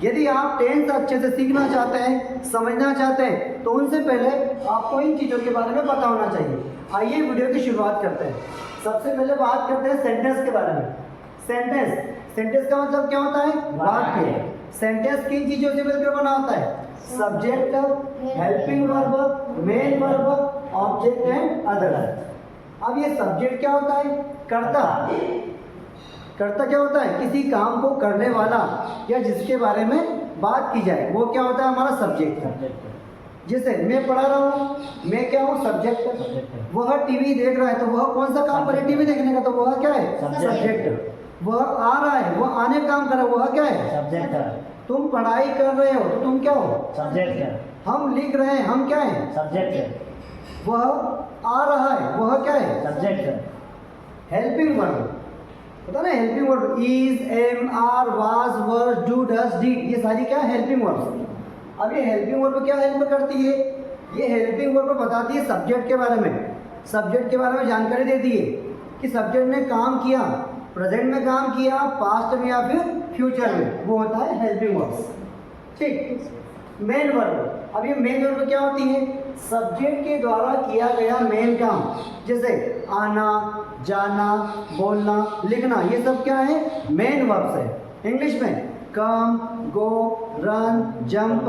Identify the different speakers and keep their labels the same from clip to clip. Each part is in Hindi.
Speaker 1: यदि आप टेंस अच्छे से सीखना चाहते हैं, समझना चाहते हैं, तो उनसे पहले आपको इन चीज़ों के बारे में पता होना चाहिए। आइए वीडियो की शुरुआत करते हैं। सबसे पहले बात करते हैं सेंटेंस के बारे में। सेंटेंस का मतलब क्या होता है? वाक्य। सेंटेंस किन चीज़ों से मिलकर बना होता है? Subject, helping verb, main verb, object and other. अब ये सब्जेक्ट क्या होता है? कर्ता। कर्ता क्या होता है? किसी काम को करने वाला या जिसके बारे में बात की जाए, वो क्या होता है? हमारा सब्जेक्ट। जैसे मैं पढ़ा रहा हूँ, मैं क्या हूँ? सब्जेक्ट। वह टीवी देख रहा है, तो वह कौन सा काम करे? टीवी देखने का, तो वह क्या है? सब्जेक्ट। वह आ रहा है, वह आने का काम कर रहा है, वह क्या है?
Speaker 2: सब्जेक्ट।
Speaker 1: तुम पढ़ाई कर रहे हो, तो तुम क्या हो?
Speaker 2: सब्जेक्ट।
Speaker 1: हम लिख रहे हैं, हम क्या है?
Speaker 2: सब्जेक्ट।
Speaker 1: वह आ रहा है, वह क्या है?
Speaker 2: सब्जेक्ट।
Speaker 1: हेल्पिंग वर्ब, पता ना? Helping verb is, am, are, was, were, do, does, did, ये सारी क्या है? Helping verb. अब ये हेल्पिंग वर्ब क्या हेल्प करती है? ये हेल्पिंग वर्ब बताती है सब्जेक्ट के बारे में। सब्जेक्ट के बारे में जानकारी देती है कि सब्जेक्ट ने काम किया, प्रेजेंट में काम किया, पास्ट में या फिर फ्यूचर में, वो होता है हेल्पिंग वर्ब। ठीक। मेन वर्ब, अब ये मेन वर्ब क्या होती है? सब्जेक्ट के द्वारा किया गया मेन काम, जैसे आना, जाना, बोलना, लिखना, ये सब क्या है? मेन वर्ब्स है। इंग्लिश में कम, गो, रन, जंप,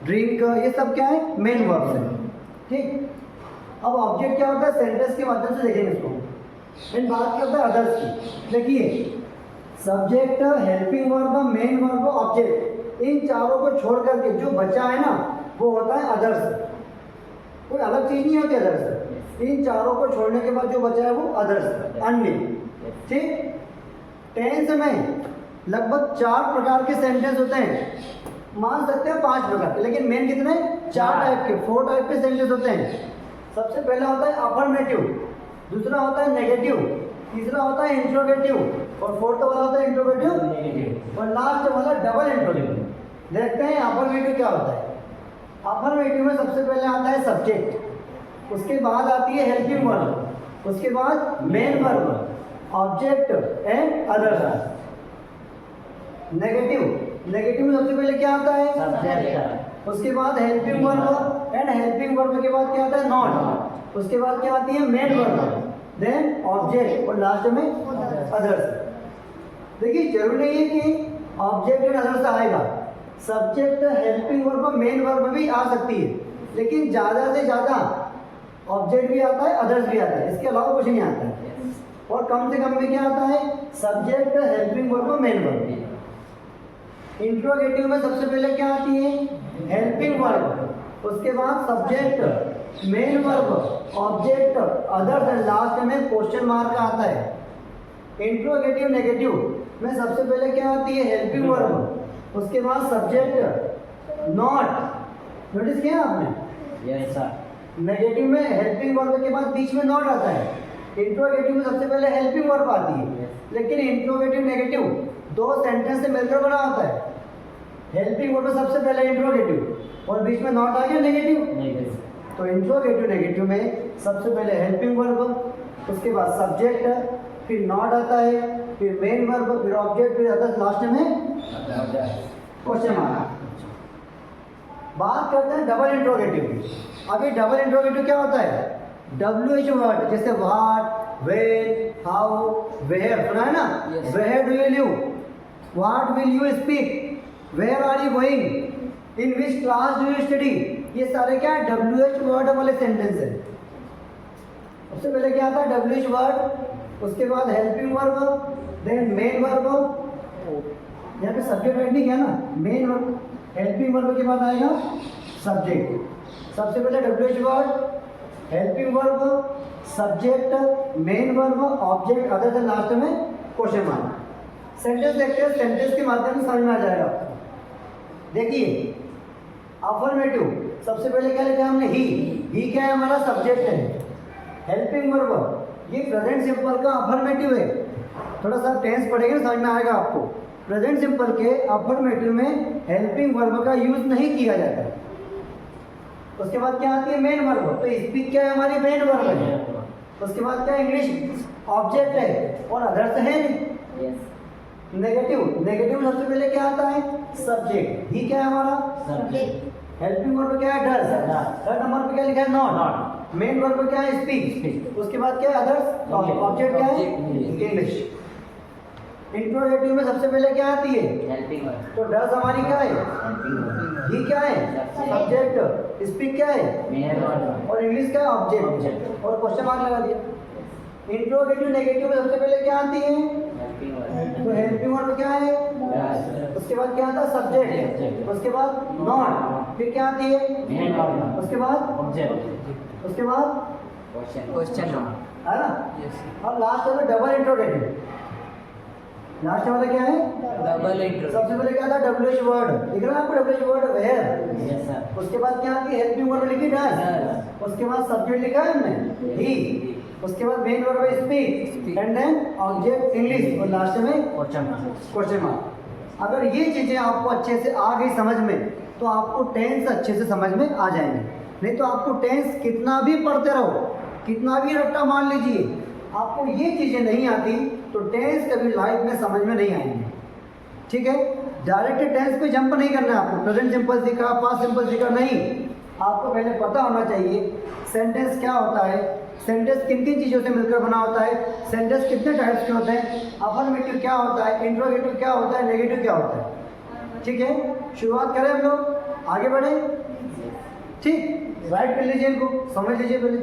Speaker 1: ड्रिंक, ये सब क्या है? मेन वर्ब्स है। ठीक। अब ऑब्जेक्ट क्या होता है? सेंटेंस के माध्यम से देखेंगे इसको। इन बात करते हैं अदर्स की। देखिए, subject, helping verb, main verb, object, इन चारों को छोड़ करके जो बचा है ना, वो होता है अदर्स। कोई अलग चीज नहीं होती अदर्स। इन चारों को छोड़ने के बाद जो बचा है वो अदर्स, अन्य। ठीक। टेंस में लगभग 4 प्रकार के सेंटेंस होते हैं, मान सकते हैं 5 प्रकार के, लेकिन मेन कितने? 4 टाइप के, 4 टाइप के सेंटेंस होते हैं। सबसे पहला होता है अफर्मेटिव, दूसरा होता है नेगेटिव, तीसरा होता है इंट्रोगेटिव, और फोर्थ वाला होता है इंट्रोगेटिव, और लास्ट वाला डबल इंट्रोगेटिव। देखते हैं अफर्मेटिव क्या होता है। अफर्मेटिव में सबसे पहले आता है सब्जेक्ट, उसके बाद आती है हेल्पिंग वर्ब, उसके बाद main verb, object and other. Negative में सबसे पहले क्या आता है?
Speaker 2: सब्जेक्ट।
Speaker 1: उसके बाद helping verb, and helping verb के बाद क्या आता है? नॉट। उसके बाद क्या आती है? मेन वर्ब, देन ऑब्जेक्ट, और लास्ट में अदर्स। देखिए, जरूरी नहीं है कि ऑब्जेक्ट एंड अदर्स आएगा, subject, helping verb, main verb भी आ सकती है, लेकिन ज़्यादा से ज़्यादा ऑब्जेक्ट भी आता है, अदर्स भी आता है, इसके अलावा कुछ नहीं आता है। और कम से कम में क्या आता है? Subject, helping verb, main verb. Interrogative में सबसे पहले क्या आती है? हेल्पिंग वर्ब, उसके बाद subject, main verb, object, others, and last में क्वेश्चन मार्क आता है। इंट्रोगेटिव नेगेटिव में सबसे पहले क्या आती है? हेल्पिंग वर्ब, उसके बाद सब्जेक्ट, नॉट। नोटिस किया आपने?
Speaker 2: Yes sir.
Speaker 1: नेगेटिव में हेल्पिंग वर्ब के बाद बीच में नॉट आता है। इंट्रोगेटिव में सबसे पहले हेल्पिंग वर्ब आती है, लेकिन इंट्रोगेटिव नेगेटिव 2 सेंटेंस से मिलकर बना होता है। हेल्पिंग वर्ब सबसे पहले इंट्रोगेटिव, और बीच में नॉट आ गया नेगेटिव। तो इंट्रोगेटिव नेगेटिव में सबसे पहले हेल्पिंग वर्ब, उसके बाद सब्जेक्ट, फिर नॉट आता है, फिर मेन वर्ब, फिर ऑब्जेक्ट, फिर अदर्स, लास्ट में क्वेश्चन मार्क। बात करते हैं डबल इंट्रोगेटिव की। अभी डबल इंट्रोगेटिव क्या होता है? WH वर्ड, जैसे व्हाट, वेयर, हाउ, वेयर, सुना है ना? Where do you live, what will you speak, where are you going, in which class do you study, ये सारे क्या है? WH वर्ड वाले सेंटेंस है। सबसे पहले क्या आता है? WH वर्ड, उसके बाद helping verb, then main verb, यहाँ पे सब्जेक्ट ऐड नहीं किया ना, मेन वर्ब, हेल्पिंग वर्ब के बाद आएगा सब्जेक्ट। सबसे पहले WH word, helping verb, subject, main verb, object, other, then last में क्वेश्चन मार्क। सेंटेंस देखते हैं, सेंटेंस के माध्यम से समझ में आ जाएगा। देखिए, अफर्मेटिव सबसे पहले क्या लिखा हमने? ही क्या है? हमारा सब्जेक्ट है। हेल्पिंग वर्ब, ये प्रेजेंट सिंपल का अफर्मेटिव है। थोड़ा सा टेंस पढ़ेंगे समझ में आएगा आपको। प्रेजेंट सिंपल के अफर्मेटिव में हेल्पिंग वर्ब का यूज नहीं किया जाता। उसके बाद क्या आती है? मेन वर्ब, तो स्पीक क्या है? हमारी मेन वर्ब है। उसके बाद क्या? इंग्लिश ऑब्जेक्ट है, और अदर्स है नहीं। नेगेटिव, नेगेटिव में सबसे पहले क्या आता है? सब्जेक्ट। ही क्या है हमारा?
Speaker 2: सब्जेक्ट।
Speaker 1: हेल्पिंग वर्ब क्या है? डज।
Speaker 2: Does।
Speaker 1: थर्ड नंबर पे क्या लिखा है? नॉट। मेन वर्ब पे क्या है? स्पीक।
Speaker 2: Speak।
Speaker 1: उसके बाद क्या है? अदर्स। ऑब्जेक्ट क्या है?
Speaker 2: Object।
Speaker 1: इंग्लिश। इंट्रोगेटिव में सबसे पहले क्या आती है?
Speaker 2: Helping verb.
Speaker 1: तो डज हमारी क्या है?
Speaker 2: Helping verb.
Speaker 1: ही क्या है? सब्जेक्ट। स्पीक क्या है?
Speaker 2: Main verb.
Speaker 1: और इंग्लिश क्या है? ऑब्जेक्ट।
Speaker 2: Object।
Speaker 1: और क्वेश्चन मार्क लगा दिया। इंट्रोगेटिव नेगेटिव में सबसे पहले क्या आती है?
Speaker 2: Helping verb.
Speaker 1: तो हेल्पिंग वर्ब क्या है?
Speaker 2: Does।
Speaker 1: उसके बाद क्या आता है? सब्जेक्ट।
Speaker 2: Subject।
Speaker 1: उसके बाद नॉट। फिर क्या आती है?
Speaker 2: Main verb.
Speaker 1: उसके बाद
Speaker 2: ऑब्जेक्ट।
Speaker 1: उसके बाद
Speaker 2: क्वेश्चन
Speaker 1: है ना? अब लास्ट वाला डबल इंट्रोगेटिव। लास्ट वाला क्या है?
Speaker 2: Double intro.
Speaker 1: सबसे पहले क्या था? WH word. दिख रहा है आपको? WH word where.
Speaker 2: Yes sir.
Speaker 1: उसके बाद क्या आती है? हेल्पिंग वर्ब लिखी डज।
Speaker 2: Does।
Speaker 1: उसके बाद सब्जेक्ट लिखा है हमने ही। उसके बाद मेन वर्ब है speak and then object English और लास्ट में क्वेश्चन मार्क। अगर ये चीजें आपको अच्छे से आ गई समझ में तो आपको टेंस अच्छे से समझ में आ जाएंगे। नहीं तो आपको टेंस कितना भी पढ़ते रहो, कितना भी रट्टा मान लीजिए, आपको ये चीजें नहीं आती तो टेंस कभी लाइफ में समझ में नहीं आएंगे। ठीक है? डायरेक्ट टेंस पे जंप नहीं करना है आपको। प्रेजेंट सिंपल सीखा, पास्ट सिंपल सीखा नहीं, आपको पहले पता होना चाहिए सेंटेंस क्या होता है, सेंटेंस किन किन चीज़ों से मिलकर बना होता है, सेंटेंस कितने टाइप्स के होते हैं, अफर्मेटिव क्या होता है, इंट्रोगेटिव क्या होता है, नेगेटिव क्या होता है। ठीक है? शुरुआत करें हम लोग, आगे बढ़े। ठीक, राइट कर लीजिए इनको, समझ लीजिए पहले।